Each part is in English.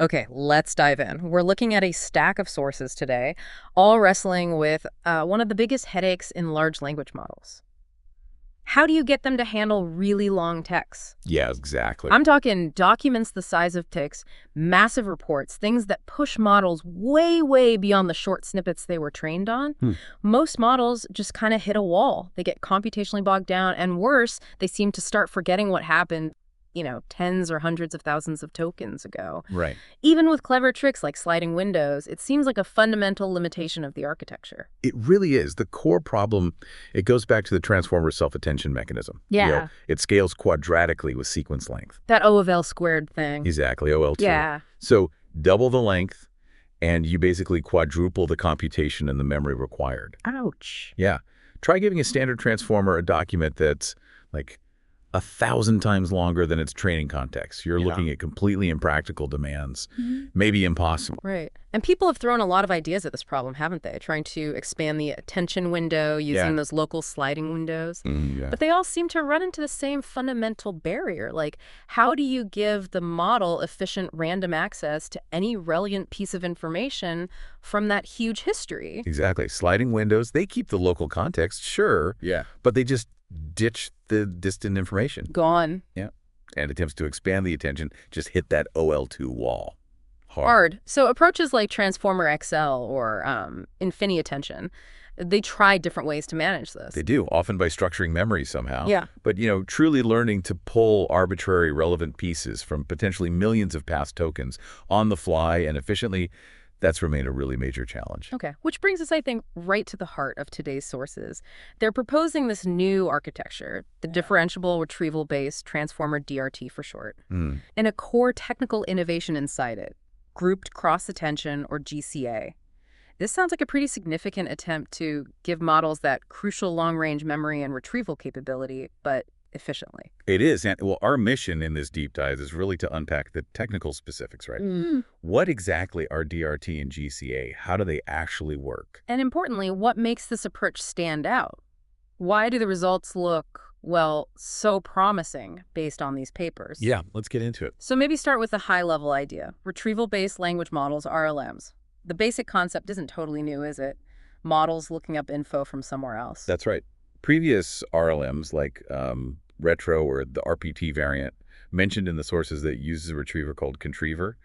Okay, let's dive in. We're looking at a stack of sources today, all wrestling with one of the biggest headaches in large language models. How do you get them to handle really long texts? Yeah, exactly. I'm talking documents the size of ticks, massive reports, things that push models way, way beyond the short snippets they were trained on. Hmm. Most models just kind of hit a wall. They get computationally bogged down, and worse, they seem to start forgetting what happened, tens or hundreds of thousands of tokens ago. Right. Even with clever tricks like sliding windows, it seems like a fundamental limitation of the architecture. It really is. The core problem, it goes back to the transformer self-attention mechanism. Yeah. It scales quadratically with sequence length. That O of L squared thing. Exactly, OL2. Yeah. So double the length, and you basically quadruple the computation and the memory required. Ouch. Yeah. Try giving a standard transformer a document that's like 1,000 times longer than its training context. You're looking at completely impractical demands, maybe impossible. Right. And people have thrown a lot of ideas at this problem, haven't they? Trying to expand the attention window using those local sliding windows. Yeah. But they all seem to run into the same fundamental barrier. Like, how do you give the model efficient random access to any relevant piece of information from that huge history? Exactly. Sliding windows, they keep the local context, sure. Yeah. But they just ditch the distant information. Gone. Yeah. And attempts to expand the attention just hit that OL2 wall. Hard. So approaches like Transformer XL or Infini-Attention, they try different ways to manage this. They do, often by structuring memory somehow. Yeah. But, truly learning to pull arbitrary relevant pieces from potentially millions of past tokens on the fly and efficiently, that's remained a really major challenge. Okay, which brings us, I think, right to the heart of today's sources. They're proposing this new architecture, the differentiable retrieval-based transformer DRT for short, and a core technical innovation inside it, grouped cross-attention or GCA. This sounds like a pretty significant attempt to give models that crucial long-range memory and retrieval capability, but efficiently. It is. And well, our mission in this deep dive is really to unpack the technical specifics, right? What exactly are DRT and GCA? How do they actually work? And importantly, what makes this approach stand out? Why do the results look, well, so promising based on these papers? Yeah, let's get into it. So maybe start with a high-level idea. Retrieval-based language models, RLMs. The basic concept isn't totally new, is it? Models looking up info from somewhere else. That's right. Previous RLMs like Retro or the RPT variant mentioned in the sources that uses a retriever called contriever.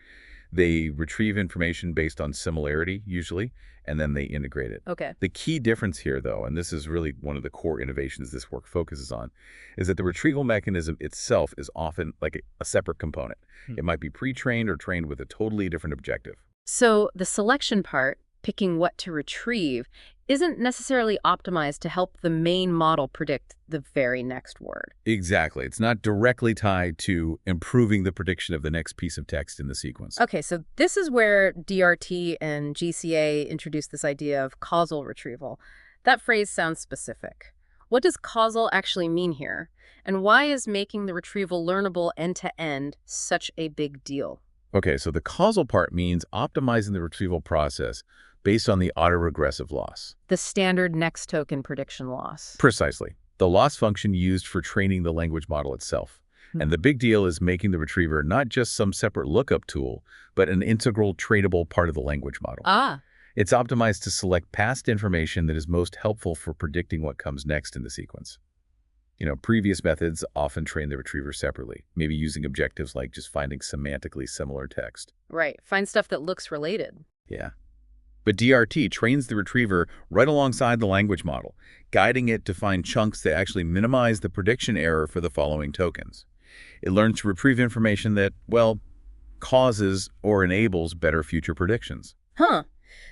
They retrieve information based on similarity, usually, and then they integrate it. Okay. The key difference here, though, and this is really one of the core innovations this work focuses on, is that the retrieval mechanism itself is often like a separate component. It might be pre-trained or trained with a totally different objective. So the selection part, picking what to retrieve, isn't necessarily optimized to help the main model predict the very next word. Exactly. It's not directly tied to improving the prediction of the next piece of text in the sequence. Okay, so this is where DRT and GCA introduce this idea of causal retrieval. That phrase sounds specific. What does causal actually mean here? And why is making the retrieval learnable end-to-end such a big deal? Okay, so the causal part means optimizing the retrieval process based on the auto-regressive loss. The standard next token prediction loss. Precisely. The loss function used for training the language model itself. And the big deal is making the retriever not just some separate lookup tool, but an integral trainable part of the language model. It's optimized to select past information that is most helpful for predicting what comes next in the sequence. Previous methods often train the retriever separately, maybe using objectives like just finding semantically similar text. Right. Find stuff that looks related. Yeah. But DRT trains the retriever right alongside the language model, guiding it to find chunks that actually minimize the prediction error for the following tokens. It learns to retrieve information that, well, causes or enables better future predictions.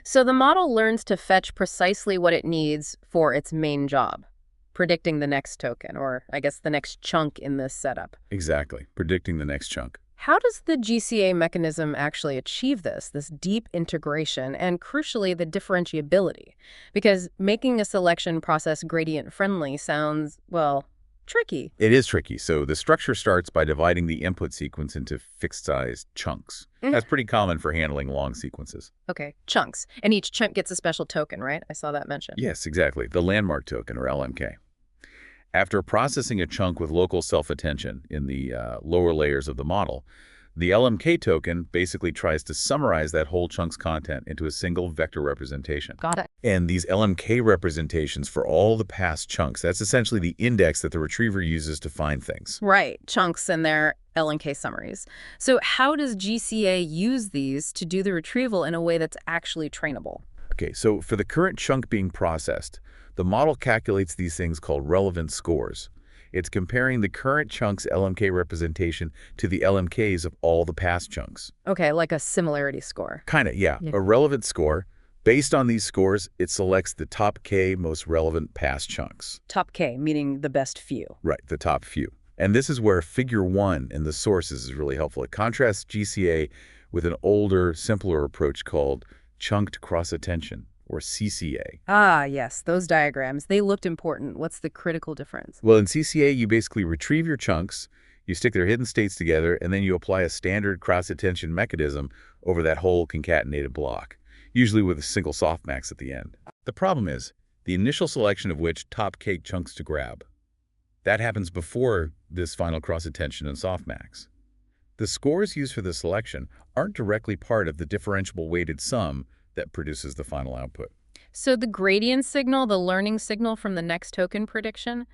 So the model learns to fetch precisely what it needs for its main job, predicting the next token, or I guess the next chunk in this setup. Exactly, predicting the next chunk. How does the GCA mechanism actually achieve this deep integration, and crucially, the differentiability? Because making a selection process gradient-friendly sounds, well, tricky. It is tricky. So the structure starts by dividing the input sequence into fixed-sized chunks. That's pretty common for handling long sequences. Okay, chunks. And each chunk gets a special token, right? I saw that mentioned. Yes, exactly. The landmark token, or LMK. After processing a chunk with local self-attention in the lower layers of the model, The LMK token basically tries to summarize that whole chunk's content into a single vector representation. Got it. And these LMK representations for all the past chunks, that's essentially the index that the retriever uses to find things. Right, chunks and their LNK summaries. So how does GCA use these to do the retrieval in a way that's actually trainable? Okay, so for the current chunk being processed, the model calculates these things called relevant scores. It's comparing the current chunk's LMK representation to the LMKs of all the past chunks. Okay, like a similarity score. Kinda, yeah. A relevant score. Based on these scores, it selects the top K most relevant past chunks. Top K, meaning the best few. Right, the top few. And this is where figure 1 in the sources is really helpful. It contrasts GCA with an older, simpler approach called chunked cross-attention, or CCA. Ah, yes, those diagrams. They looked important. What's the critical difference? Well, in CCA, you basically retrieve your chunks, you stick their hidden states together, and then you apply a standard cross-attention mechanism over that whole concatenated block, usually with a single softmax at the end. The problem is the initial selection of which top K chunks to grab. That happens before this final cross-attention and softmax. The scores used for the selection aren't directly part of the differentiable weighted sum that produces the final output. So the gradient signal, the learning signal from the next token prediction,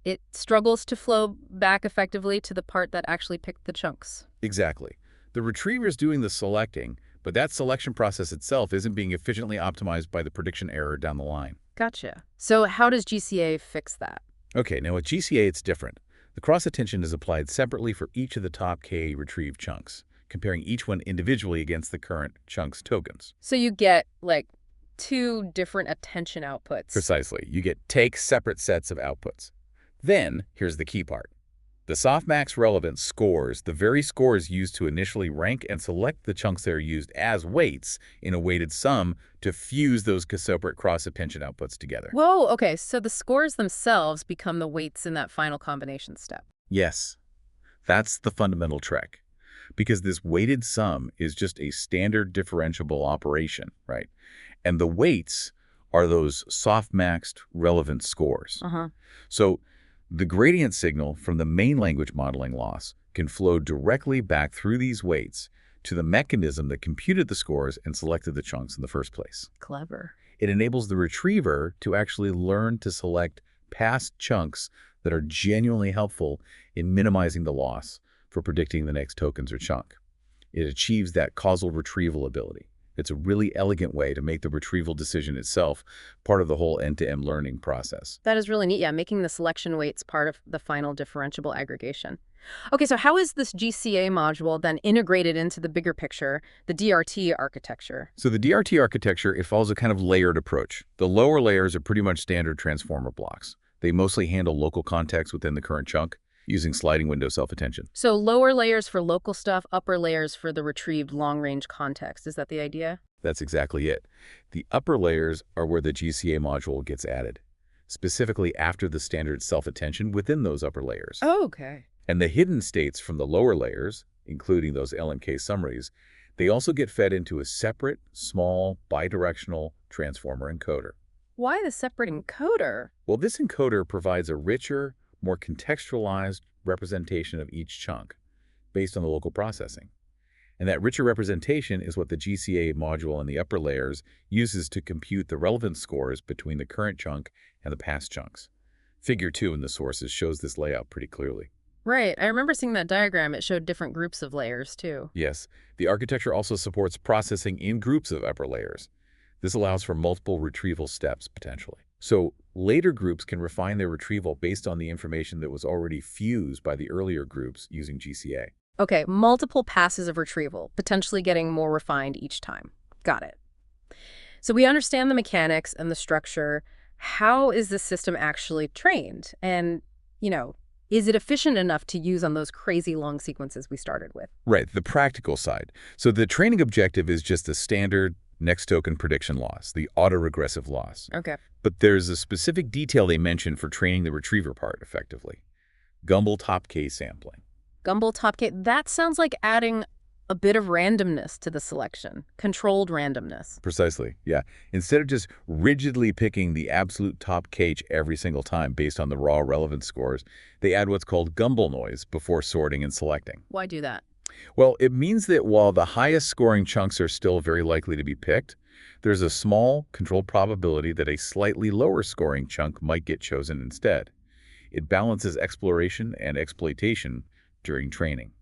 it struggles to flow back effectively to the part that actually picked the chunks. Exactly. The retriever's doing the selecting, but that selection process itself isn't being efficiently optimized by the prediction error down the line. Gotcha. So how does GCA fix that? Okay, now with GCA it's different. The cross-attention is applied separately for each of the top K retrieved chunks, comparing each one individually against the current chunk's tokens. So you get, like, two different attention outputs. Precisely. You get take separate sets of outputs. Then, here's the key part. The softmax relevance scores, the very scores used to initially rank and select the chunks that are used as weights in a weighted sum to fuse those separate cross-attention outputs together. Whoa, okay, so the scores themselves become the weights in that final combination step. Yes, that's the fundamental trick. Because this weighted sum is just a standard differentiable operation, right? And the weights are those softmaxed relevance scores. So the gradient signal from the main language modeling loss can flow directly back through these weights to the mechanism that computed the scores and selected the chunks in the first place. Clever. It enables the retriever to actually learn to select past chunks that are genuinely helpful in minimizing the loss for predicting the next tokens or chunk. It achieves that causal retrieval ability. It's a really elegant way to make the retrieval decision itself part of the whole end-to-end learning process. That is really neat, yeah, making the selection weights part of the final differentiable aggregation. Okay, so how is this GCA module then integrated into the bigger picture, the DRT architecture? So the DRT architecture, it follows a kind of layered approach. The lower layers are pretty much standard transformer blocks. They mostly handle local context within the current chunk, using sliding window self-attention. So lower layers for local stuff, upper layers for the retrieved long-range context. Is that the idea? That's exactly it. The upper layers are where the GCA module gets added, specifically after the standard self-attention within those upper layers. Oh, okay. And the hidden states from the lower layers, including those LMK summaries, they also get fed into a separate, small, bidirectional transformer encoder. Why the separate encoder? Well, this encoder provides a richer, more contextualized representation of each chunk based on the local processing. And that richer representation is what the GCA module in the upper layers uses to compute the relevance scores between the current chunk and the past chunks. Figure 2 in the sources shows this layout pretty clearly. Right. I remember seeing that diagram. It showed different groups of layers, too. Yes. The architecture also supports processing in groups of upper layers. This allows for multiple retrieval steps, potentially. So later groups can refine their retrieval based on the information that was already fused by the earlier groups using GCA. Okay, multiple passes of retrieval, potentially getting more refined each time. Got it. So we understand the mechanics and the structure. How is the system actually trained? And, is it efficient enough to use on those crazy long sequences we started with? Right, the practical side. So the training objective is just a standard next token prediction loss, the auto-regressive loss. Okay. But there's a specific detail they mention for training the retriever part effectively. Gumbel top K sampling. Gumbel top K, that sounds like adding a bit of randomness to the selection, controlled randomness. Precisely, yeah. Instead of just rigidly picking the absolute top K every single time based on the raw relevance scores, they add what's called Gumbel noise before sorting and selecting. Why do that? Well, it means that while the highest scoring chunks are still very likely to be picked, there's a small, controlled probability that a slightly lower scoring chunk might get chosen instead. It balances exploration and exploitation during training.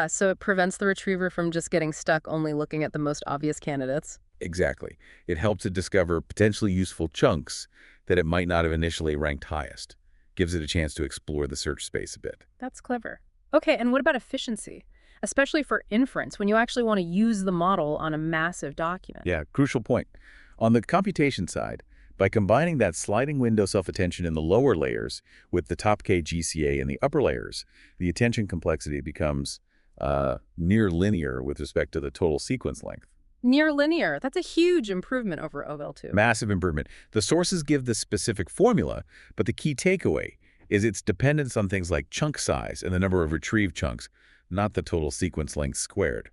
So it prevents the retriever from just getting stuck only looking at the most obvious candidates. Exactly. It helps it discover potentially useful chunks that it might not have initially ranked highest. Gives it a chance to explore the search space a bit. That's clever. Okay, and what about efficiency? Especially for inference, when you actually want to use the model on a massive document. Yeah, crucial point. On the computation side, by combining that sliding window self-attention in the lower layers with the top K GCA in the upper layers, the attention complexity becomes near linear with respect to the total sequence length. Near linear. That's a huge improvement over OVL2. Massive improvement. The sources give the specific formula, but the key takeaway is its dependence on things like chunk size and the number of retrieved chunks, not the total sequence length squared.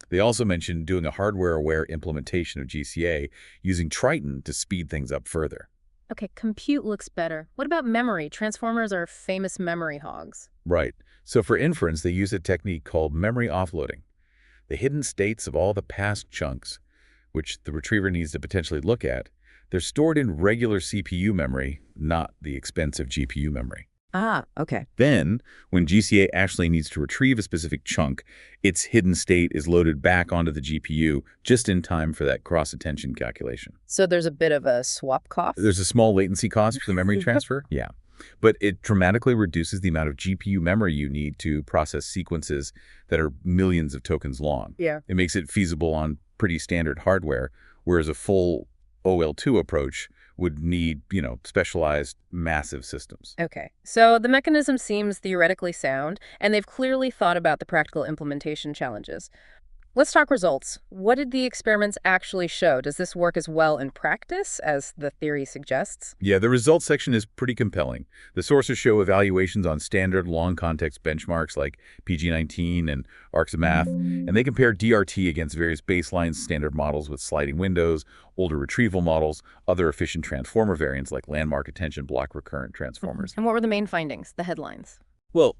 They also mentioned doing a hardware-aware implementation of GCA using Triton to speed things up further. Okay, compute looks better. What about memory? Transformers are famous memory hogs. Right. So for inference, they use a technique called memory offloading. The hidden states of all the past chunks, which the retriever needs to potentially look at, they're stored in regular CPU memory, not the expensive GPU memory. Ah, okay. Then, when GCA actually needs to retrieve a specific chunk, its hidden state is loaded back onto the GPU just in time for that cross-attention calculation. So there's a bit of a swap cost? There's a small latency cost for the memory transfer, yeah. But it dramatically reduces the amount of GPU memory you need to process sequences that are millions of tokens long. Yeah. It makes it feasible on pretty standard hardware, whereas a full OL2 approach would need, specialized massive systems. Okay, so the mechanism seems theoretically sound, and they've clearly thought about the practical implementation challenges. Let's talk results. What did the experiments actually show? Does this work as well in practice as the theory suggests? Yeah, the results section is pretty compelling. The sources show evaluations on standard long-context benchmarks like PG19 and ArcSemath, and they compare DRT against various baseline standard models with sliding windows, older retrieval models, other efficient transformer variants like landmark attention block recurrent transformers. And what were the main findings, the headlines? Well,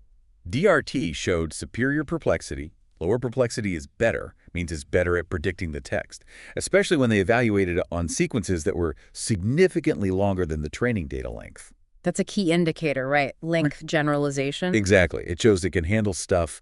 DRT showed superior perplexity. Lower perplexity is better, means it's better at predicting the text, especially when they evaluated it on sequences that were significantly longer than the training data length. That's a key indicator, right? Length generalization. Exactly. It shows it can handle stuff